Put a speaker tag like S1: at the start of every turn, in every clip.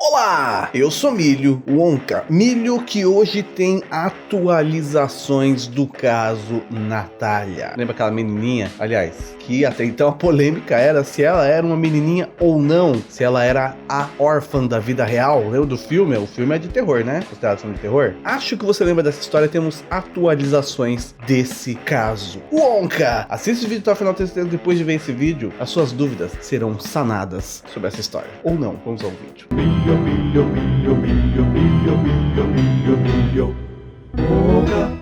S1: Olá, eu sou Milho Wonka, Milho que hoje tem atualizações do caso Natália. Lembra aquela menininha? Aliás, que até então a polêmica era se ela era uma menininha ou não, se ela era a órfã da vida real. Lembra do filme? O filme é de terror, né? Considerado filme de terror. Acho que você lembra dessa história, temos atualizações desse caso. Wonka! Assiste o vídeo até o final, depois de ver esse vídeo, as suas dúvidas serão sanadas sobre essa história. Ou não, vamos ao vídeo. Wonka.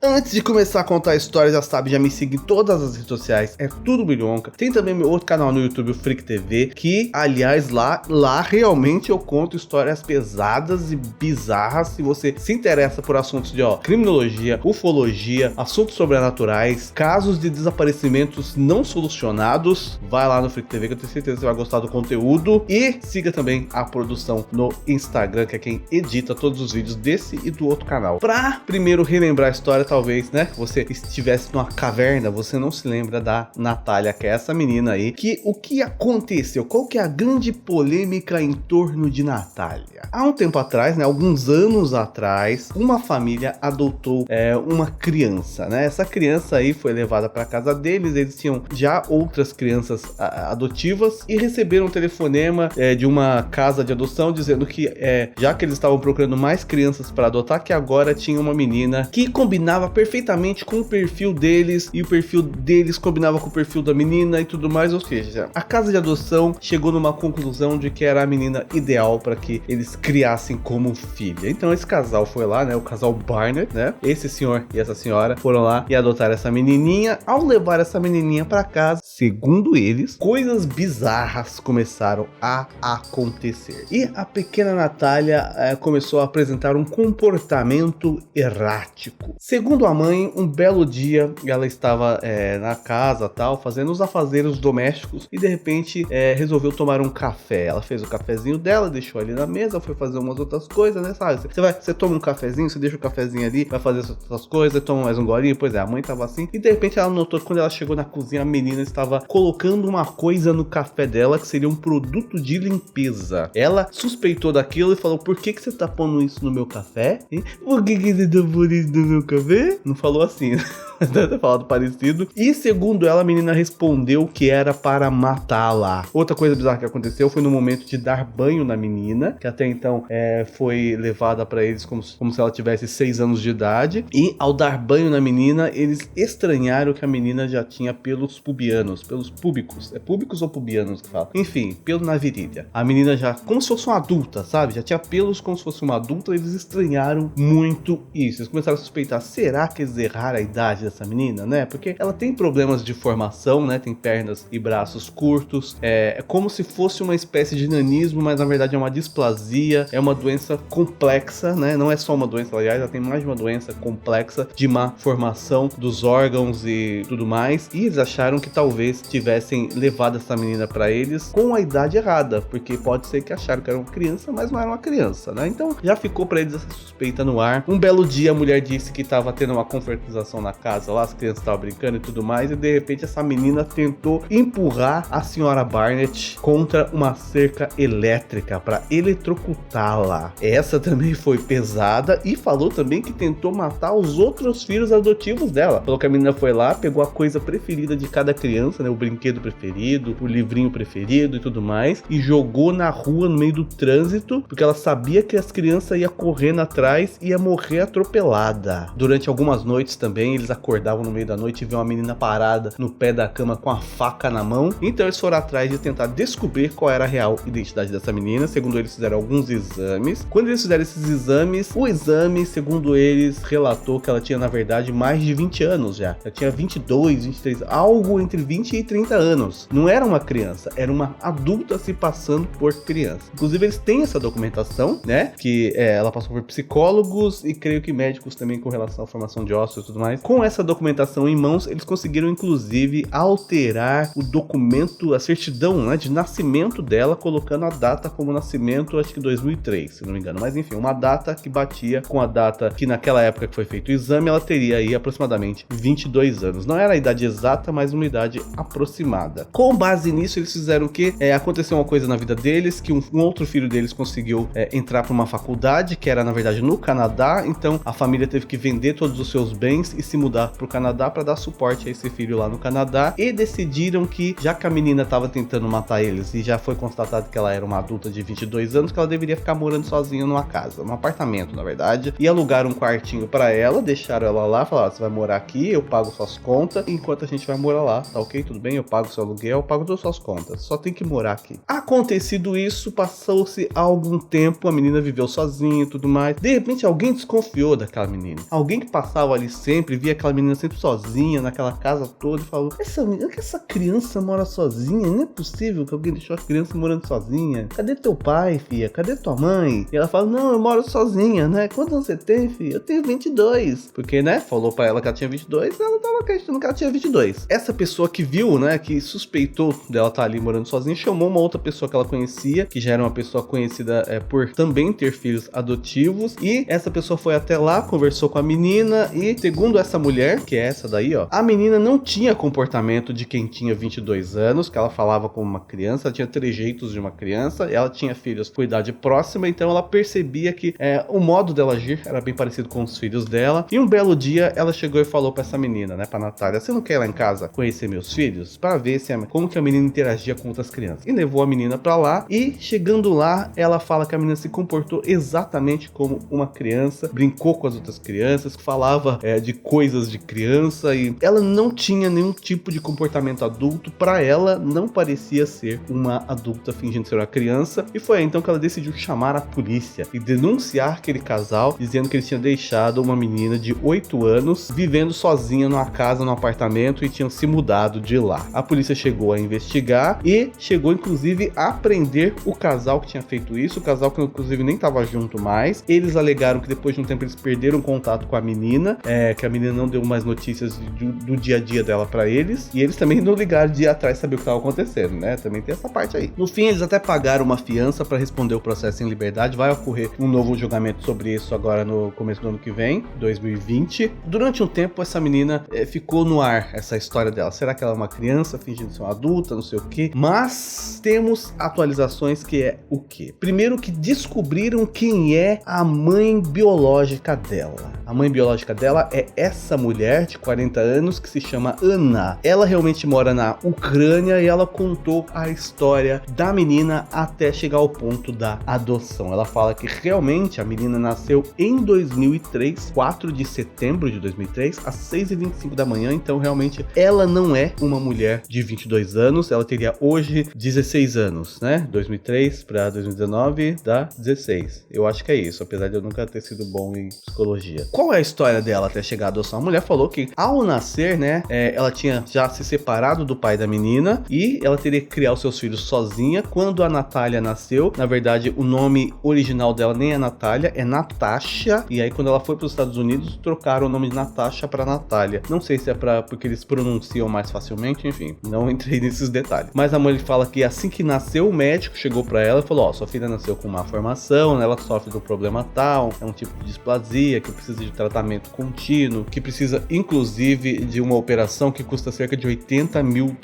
S1: Antes de começar a contar a história, já sabe, já me siga em todas as redes sociais, é tudo Milho Wonka. Tem também meu outro canal no YouTube, o Freak TV, que, aliás, lá realmente eu conto histórias pesadas e bizarras. Se você se interessa por assuntos de, criminologia, ufologia, assuntos sobrenaturais, casos de desaparecimentos não solucionados, vai lá no Freak TV que eu tenho certeza que você vai gostar do conteúdo. E siga também a produção no Instagram, que é quem edita todos os vídeos desse e do outro canal. Pra primeiro relembrar a história, talvez, né, você estivesse numa caverna, você não se lembra da Natália, que é essa menina aí, que o que aconteceu? Qual que é a grande polêmica em torno de Natália? Há um tempo atrás, né, alguns anos atrás, uma família adotou uma criança, né, essa criança aí foi levada para casa deles, eles tinham já outras crianças adotivas e receberam um telefonema de uma casa de adoção dizendo que, já que eles estavam procurando mais crianças para adotar, que agora tinha uma menina que combinava perfeitamente com o perfil deles e o perfil deles combinava com o perfil da menina e tudo mais, ou seja, a casa de adoção chegou numa conclusão de que era a menina ideal para que eles criassem como filha. Então esse casal foi lá, né, o casal Barnett, né, esse senhor e essa senhora foram lá e adotaram essa menininha. Ao levar essa menininha para casa, segundo eles, coisas bizarras começaram a acontecer e a pequena Natália começou a apresentar um comportamento errático. Segundo a mãe, um belo dia ela estava na casa tal, fazendo os afazeres domésticos e de repente resolveu tomar um café. Ela fez o cafezinho dela, deixou ali na mesa, foi fazer umas outras coisas, né, sabe? Você toma um cafezinho, você deixa o cafezinho ali, vai fazer essas coisas, toma mais um golinho. Pois é, a mãe tava assim e de repente ela notou que quando ela chegou na cozinha, a menina estava colocando uma coisa no café dela que seria um produto de limpeza. Ela suspeitou daquilo e falou: por que você tá pondo isso no meu café? Hein? Por que você tá pondo isso no meu café? Não falou assim, deve ter falado parecido. E segundo ela, a menina respondeu que era para matá-la. Outra coisa bizarra que aconteceu foi no momento de dar banho na menina, que até então foi levada para eles como se ela tivesse 6 anos de idade. E ao dar banho na menina, eles estranharam que a menina já tinha pelos pubianos, pelos púbicos. É púbicos ou pubianos que fala? Enfim, pelo na virilha. A menina já, como se fosse uma adulta, sabe? Já tinha pelos como se fosse uma adulta. Eles estranharam muito isso. Eles começaram a suspeitar: será que eles erraram a idade dessa menina, né? Porque ela tem problemas de formação, né? Tem pernas e braços curtos. É como se fosse uma espécie de nanismo, mas na verdade é uma displasia. É uma doença complexa, né? Não é só uma doença, aliás, ela tem mais de uma doença complexa de má formação dos órgãos e tudo mais. E eles acharam que talvez tivessem levado essa menina para eles com a idade errada, porque pode ser que acharam que era uma criança, mas não era uma criança, né? Então já ficou para eles essa suspeita no ar. Um belo dia a mulher disse que estava tendo uma confraternização na casa lá, as crianças estavam brincando e tudo mais, e de repente essa menina tentou empurrar a senhora Barnett contra uma cerca elétrica para eletrocutá-la. Essa também foi pesada e falou também que tentou matar os outros filhos adotivos dela. Falou que a menina foi lá, pegou a coisa preferida de cada criança, né, o brinquedo preferido, o livrinho preferido e tudo mais, e jogou na rua no meio do trânsito, porque ela sabia que as crianças iam correndo atrás e ia morrer atropelada. Durante algumas noites também, eles acordavam no meio da noite e viam uma menina parada no pé da cama com a faca na mão. Então eles foram atrás de tentar descobrir qual era a real identidade dessa menina. Segundo eles, fizeram alguns exames. Quando eles fizeram esses exames, o exame, segundo eles, relatou que ela tinha, na verdade, mais de 20 anos já. Ela tinha 22, 23, algo entre 20 e 30 anos. Não era uma criança, era uma adulta se passando por criança. Inclusive, eles têm essa documentação, né? Que ela passou por psicólogos e creio que médicos também com relação à formação formação de ossos e tudo mais. Com essa documentação em mãos, eles conseguiram inclusive alterar o documento, a certidão, né, de nascimento dela, colocando a data como nascimento, acho que 2003, se não me engano. Mas enfim, uma data que batia com a data que naquela época que foi feito o exame, ela teria aí aproximadamente 22 anos. Não era a idade exata, mas uma idade aproximada. Com base nisso, eles fizeram o quê? Aconteceu uma coisa na vida deles, que um outro filho deles conseguiu entrar para uma faculdade, que era na verdade no Canadá, então a família teve que vender todos os seus bens e se mudar para o Canadá para dar suporte a esse filho lá no Canadá, e decidiram que, já que a menina estava tentando matar eles e já foi constatado que ela era uma adulta de 22 anos, que ela deveria ficar morando sozinha numa casa, num apartamento na verdade, e alugaram um quartinho para ela, deixaram ela lá, falaram: você vai morar aqui, eu pago suas contas, enquanto a gente vai morar lá, tá ok? Tudo bem? Eu pago seu aluguel, eu pago todas suas contas, só tem que morar aqui. Acontecido isso, passou-se algum tempo, a menina viveu sozinha e tudo mais. De repente alguém desconfiou daquela menina, alguém que passava ali sempre, via aquela menina sempre sozinha naquela casa toda e falou: essa criança mora sozinha, não é possível que alguém deixou a criança morando sozinha, cadê teu pai, filha, cadê tua mãe? E ela fala: não, eu moro sozinha, né? Quantos anos você tem, filha? Eu tenho 22, porque, né, falou pra ela que ela tinha 22, ela tava acreditando que ela tinha 22. Essa pessoa que viu, né, que suspeitou dela estar ali morando sozinha, chamou uma outra pessoa que ela conhecia, que já era uma pessoa conhecida por também ter filhos adotivos, e essa pessoa foi até lá, conversou com a menina, e segundo essa mulher, que é essa daí, ó, a menina não tinha comportamento de quem tinha 22 anos, que ela falava como uma criança, ela tinha trejeitos de uma criança, ela tinha filhos com idade próxima, então ela percebia que o modo dela agir era bem parecido com os filhos dela, e um belo dia ela chegou e falou pra essa menina, né, pra Natália: você não quer ir lá em casa conhecer meus filhos? Pra ver como que a menina interagia com outras crianças. E levou a menina pra lá, e chegando lá, ela fala que a menina se comportou exatamente como uma criança, brincou com as outras crianças, falava de coisas de criança, e ela não tinha nenhum tipo de comportamento adulto. Pra ela, não parecia ser uma adulta fingindo ser uma criança, e foi aí então que ela decidiu chamar a polícia e denunciar aquele casal, dizendo que eles tinham deixado uma menina de 8 anos vivendo sozinha numa casa, num apartamento, e tinham se mudado de lá. A polícia chegou a investigar e chegou inclusive a prender o casal que tinha feito isso, o casal que inclusive nem estava junto mais. Eles alegaram que depois de um tempo eles perderam contato com a menina, que a menina não deu mais notícias do dia a dia dela pra eles, e eles também não ligaram de ir atrás saber o que estava acontecendo, né? Também tem essa parte aí. No fim, eles até pagaram uma fiança para responder o processo em liberdade. Vai ocorrer um novo julgamento sobre isso agora no começo do ano que vem, 2020. Durante um tempo, essa menina ficou no ar, essa história dela. Será que ela é uma criança fingindo ser uma adulta, não sei o que? Mas temos atualizações, que é o quê? Primeiro, que descobriram quem é a mãe biológica dela. A mãe biológica dela é essa mulher de 40 anos que se chama Ana. Ela realmente mora na Ucrânia e ela contou a história da menina até chegar ao ponto da adoção. Ela fala que realmente a menina nasceu em 2003, 4 de setembro de 2003, às 6h25 da manhã, então realmente ela não é uma mulher de 22 anos, ela teria hoje 16 anos, né? 2003 para 2019 dá 16. Eu acho que é isso, apesar de eu nunca ter sido bom em psicologia. Qual é a história dela até chegar à adoção? A mulher falou que ao nascer, né, ela tinha já se separado do pai da menina e ela teria que criar os seus filhos sozinha. Quando a Natália nasceu, na verdade o nome original dela nem é Natália, é Natasha, e aí quando ela foi para os Estados Unidos trocaram o nome de Natasha para Natália. Não sei se é porque eles pronunciam mais facilmente, enfim, não entrei nesses detalhes. Mas a mãe fala que assim que nasceu, o médico chegou para ela e falou: ó, sua filha nasceu com má formação, ela sofre do problema tal, é um tipo de displasia que precisa de tratamento contínuo, que precisa inclusive de uma operação que custa cerca de $80 mil.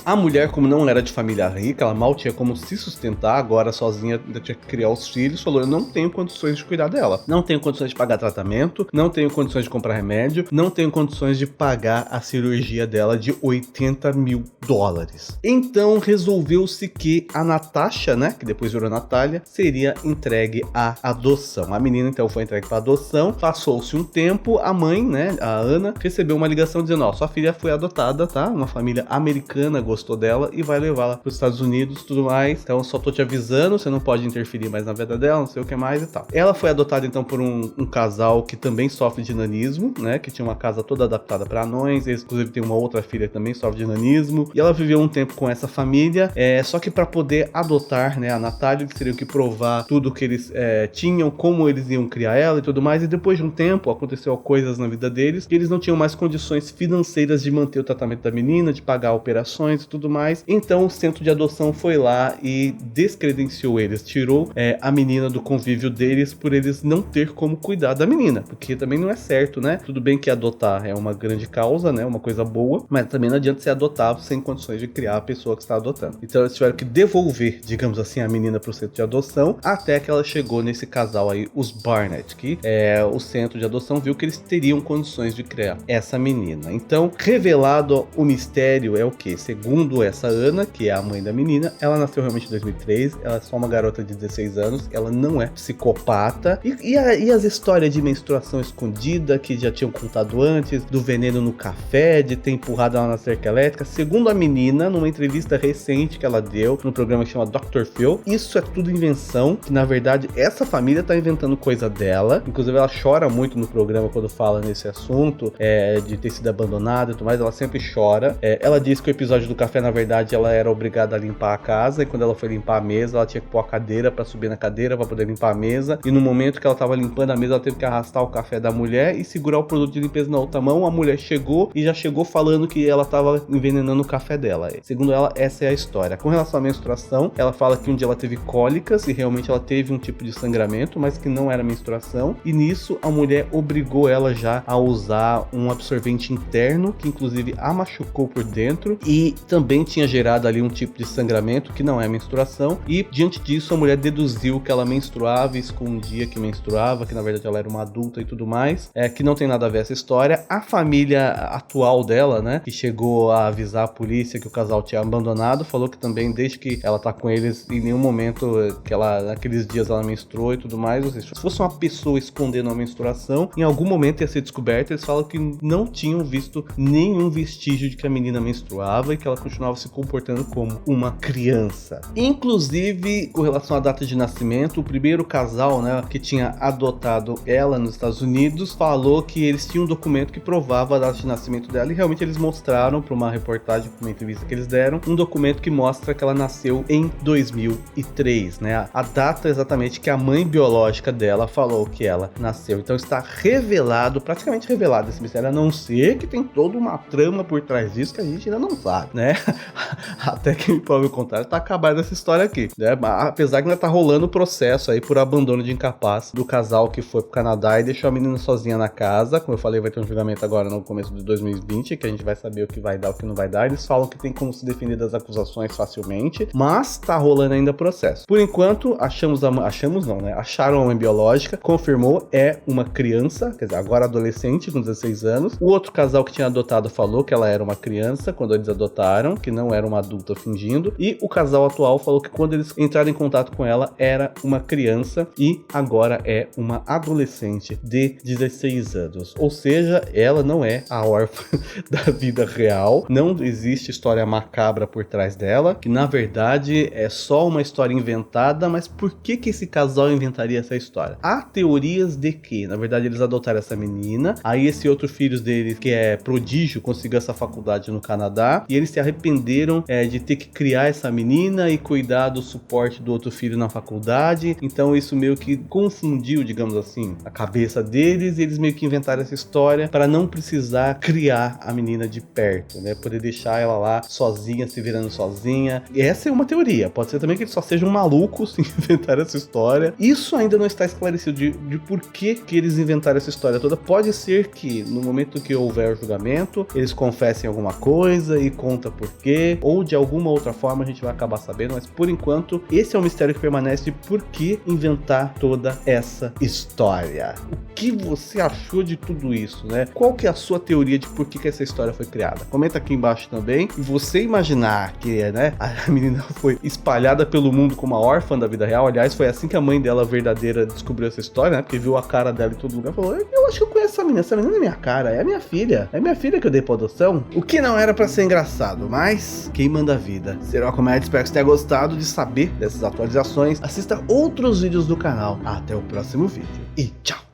S1: A mulher, como não era de família rica, ela mal tinha como se sustentar, agora sozinha ainda tinha que criar os filhos, falou: eu não tenho condições de cuidar dela, não tenho condições de pagar tratamento, não tenho condições de comprar remédio, não tenho condições de pagar a cirurgia dela de $80 mil. Então resolveu-se que a Natasha, né, que depois virou Natália, seria entregue à adoção. A menina então foi entregue para adoção. Passou-se um tempo, a mãe, né, a Ana, recebeu uma ligação dizendo: ó, sua filha foi adotada, tá? Uma família americana gostou dela e vai levá-la para os Estados Unidos, tudo mais. Então só tô te avisando, você não pode interferir mais na vida dela, não sei o que mais e tal. Ela foi adotada então por um casal que também sofre de nanismo, né, que tinha uma casa toda adaptada para anões. Eles inclusive tem uma outra filha que também sofre de nanismo, e ela viveu um tempo com essa família, só que para poder adotar, né, a Natália, eles teriam que provar tudo que eles tinham, como eles iam criar ela e tudo mais. E depois de um tempo, aconteceu coisas na vida deles, que eles não tinham mais condições financeiras de manter o tratamento da menina, de pagar operações e tudo mais. Então o centro de adoção foi lá e descredenciou eles, tirou a menina do convívio deles por eles não ter como cuidar da menina, porque também não é certo, né? Tudo bem que adotar é uma grande causa, né? Uma coisa boa, mas também não adianta você adotar sem condições de criar a pessoa que está adotando. Então eles tiveram que devolver, digamos assim, a menina pro centro de adoção, até que ela chegou nesse casal aí, os Barnett, que o centro de adoção viu que eles teriam condições de criar essa menina. Então, revelado o mistério é o que? Segundo essa Ana, que é a mãe da menina, ela nasceu realmente em 2003, ela é só uma garota de 16 anos, ela não é psicopata. E as histórias de menstruação escondida, que já tinham contado antes, do veneno no café, de ter empurrado ela na cerca elétrica, segundo a menina, numa entrevista recente que ela deu, num programa que chama Dr. Phil, isso é tudo invenção, que na verdade essa família tá inventando coisa dela, inclusive ela chora muito no programa quando fala nesse assunto, de ter sido abandonada e tudo mais, ela sempre chora. Ela diz que o episódio do café, na verdade, ela era obrigada a limpar a casa, e quando ela foi limpar a mesa, ela tinha que pôr a cadeira pra subir na cadeira pra poder limpar a mesa, e no momento que ela tava limpando a mesa, ela teve que arrastar o café da mulher e segurar o produto de limpeza na outra mão. A mulher chegou e já chegou falando que ela tava envenenando o café dela. Segundo ela, essa é a história. Com relação à menstruação, ela fala que um dia ela teve cólicas e realmente ela teve um tipo de sangramento, mas que não era menstruação, e nisso a mulher obrigou ela já a usar um absorvente interno, que inclusive a machucou por dentro, e também tinha gerado ali um tipo de sangramento que não é menstruação, e diante disso a mulher deduziu que ela menstruava e escondia que menstruava, que na verdade ela era uma adulta e tudo mais, que não tem nada a ver essa história. A família atual dela, né, que chegou a avisar a polícia que o casal tinha abandonado, falou que também desde que ela tá com eles, em nenhum momento que ela, naqueles dias ela menstruou e tudo mais, ou seja, se fosse uma pessoa escondendo a menstruação, em algum momento ia ser descoberta. Eles falam que não tinham visto nenhum vestígio de que a menina menstruava e que ela continuava se comportando como uma criança. Inclusive, com relação à data de nascimento, o primeiro casal, né, que tinha adotado ela nos Estados Unidos, falou que eles tinham um documento que provava a data de nascimento dela, e realmente eles mostraram para uma reportagem, para uma entrevista que eles deram, um documento que mostra que ela nasceu em 2003, né? A data exatamente que a mãe biológica dela falou que ela nasceu. Então está revelado, praticamente revelado esse mistério, a não ser que tem toda uma trama por trás disso que a gente ainda não sabe, né? Até que me prove o contrário, tá acabada essa história aqui, né? Apesar que ainda tá rolando o processo aí por abandono de incapaz do casal que foi pro Canadá e deixou a menina sozinha na casa. Como eu falei, vai ter um julgamento agora no começo de 2020, que a gente vai saber o que vai dar, o que não vai dar. Eles falam que tem como se defender das acusações facilmente, mas tá rolando ainda o processo. Por enquanto, acharam a mãe biológica, confirmou, é uma criança, quer dizer, agora adolescente, com 16 anos. O outro casal que tinha adotado falou que ela era uma criança quando eles adotaram, que não era uma adulta fingindo, e o casal atual falou que quando eles entraram em contato com ela, era uma criança e agora é uma adolescente de 16 anos. Ou seja, ela não é a órfã da vida real, não existe história macabra por trás dela, que na verdade é só uma história inventada. Mas por que esse casal inventaria essa história? Há teorias de que, na verdade, eles adotaram essa menina, aí esse outro filho deles, que é prodígio, conseguiu essa faculdade no Canadá, e eles se arrependeram de ter que criar essa menina e cuidar do suporte do outro filho na faculdade. Então isso meio que confundiu, digamos assim, a cabeça deles, e eles meio que inventaram essa história para não precisar criar a menina de perto, né? Poder deixar ela lá sozinha, se virando sozinha. E essa é uma teoria. Pode ser também que eles só sejam malucos e inventaram essa história. Isso ainda não está esclarecido de por que eles inventaram essa história toda. Pode ser que no momento que houver o julgamento, eles confessem alguma coisa e conta por quê, ou de alguma outra forma a gente vai acabar sabendo, mas por enquanto esse é um mistério que permanece de por que inventar toda essa história. O que você achou de tudo isso, né? Qual que é a sua teoria de por que essa história foi criada? Comenta aqui embaixo também. E você imaginar que, né, a menina foi espalhada pelo mundo como uma órfã da vida real. Aliás, foi assim que a mãe dela verdadeira descobriu essa história, né? Porque viu a cara dela em todo lugar e falou: eu acho que eu conheço essa menina é minha cara, é minha filha. É minha filha que eu dei pra adoção. O que não era pra ser engraçado, mas quem manda a vida será uma comédia. Espero que você tenha gostado de saber dessas atualizações. Assista outros vídeos do canal. Até o próximo vídeo e tchau!